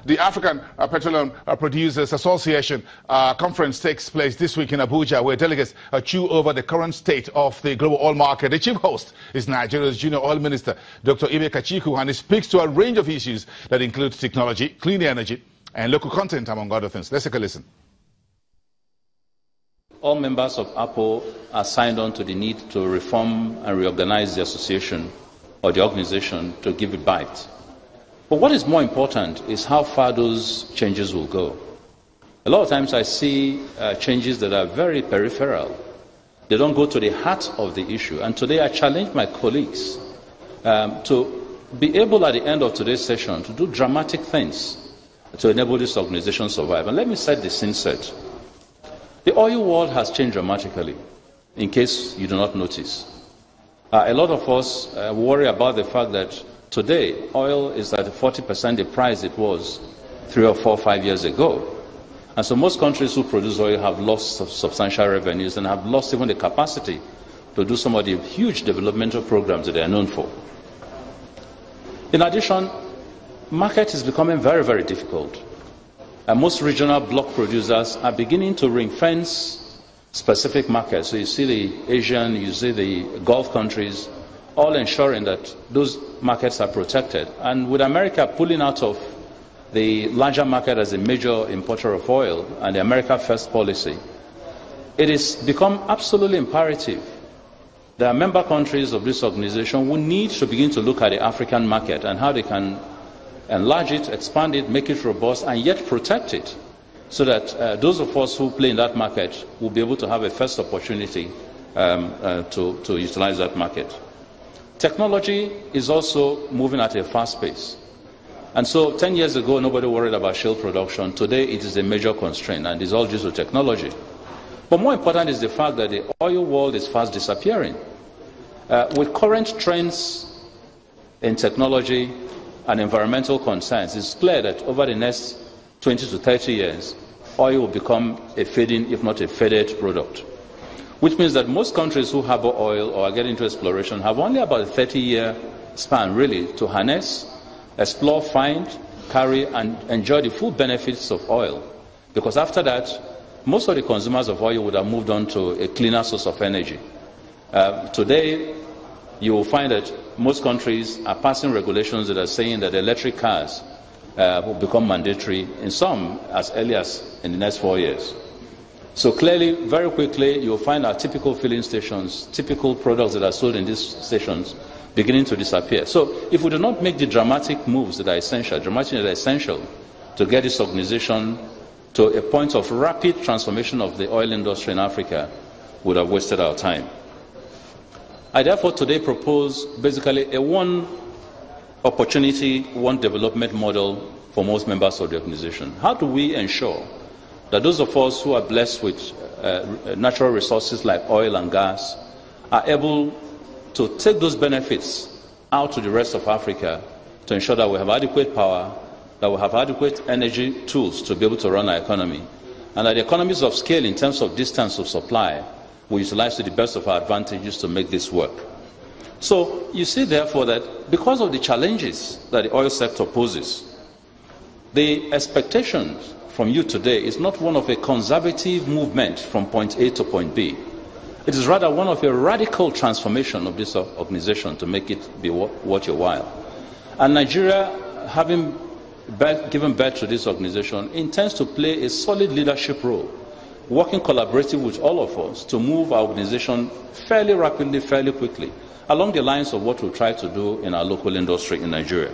The African Petroleum Producers Association conference takes place this week in Abuja, where delegates chew over the current state of the global oil market. The chief host is Nigeria's junior oil minister, Dr. Kachikwu, and he speaks to a range of issues that include technology, clean energy, and local content, among other things. Let's take a listen. All members of APO are signed on to the need to reform and reorganize the association or the organization to give it bite. But what is more important is how far those changes will go. A lot of times I see changes that are very peripheral. They don't go to the heart of the issue. And today I challenge my colleagues to be able at the end of today's session to do dramatic things to enable this organization to survive. And let me set the scene set. The oil world has changed dramatically, in case you do not notice. A lot of us worry about the fact that today oil is at 40% the price it was 3 or 4 or 5 years ago. And so most countries who produce oil have lost substantial revenues and have lost even the capacity to do some of the huge developmental programs that they are known for. In addition, market is becoming very, very difficult. And most regional block producers are beginning to ring-fence specific markets. So you see the Asian, you see the Gulf countries, all ensuring that those markets are protected. And with America pulling out of the larger market as a major importer of oil and the America First policy, it has become absolutely imperative that member countries of this organization will need to begin to look at the African market and how they can enlarge it, expand it, make it robust, and yet protect it, so that those of us who play in that market will be able to have a first opportunity to utilize that market. Technology is also moving at a fast pace. And so 10 years ago, nobody worried about shale production. Today, it is a major constraint, and it's all due to technology. But more important is the fact that the oil world is fast disappearing. With current trends in technology and environmental concerns, it's clear that over the next 20 to 30 years, oil will become a fading, if not a faded product. Which means that most countries who harbor oil or are getting into exploration have only about a 30-year span, really, to harness, explore, find, carry, and enjoy the full benefits of oil. Because after that, most of the consumers of oil would have moved on to a cleaner source of energy. Today, you will find that most countries are passing regulations that are saying that electric cars will become mandatory, in some as early as in the next 4 years. So clearly, very quickly, you will find our typical filling stations, typical products that are sold in these stations beginning to disappear. So if we do not make the dramatic moves that are essential, to get this organization to a point of rapid transformation of the oil industry in Africa, we would have wasted our time. I therefore today propose basically a one opportunity, one development model for most members of the organization. How do we ensure that those of us who are blessed with natural resources like oil and gas are able to take those benefits out to the rest of Africa to ensure that we have adequate power, that we have adequate energy tools to be able to run our economy, and that the economies of scale in terms of distance of supply we utilize to the best of our advantages to make this work. So you see, therefore, that because of the challenges that the oil sector poses, the expectations from you today is not one of a conservative movement from point A to point B. It is rather one of a radical transformation of this organization to make it be worth your while. And Nigeria, having given birth to this organization, intends to play a solid leadership role, working collaboratively with all of us to move our organization fairly rapidly, fairly quickly, along the lines of what we try to do in our local industry in Nigeria.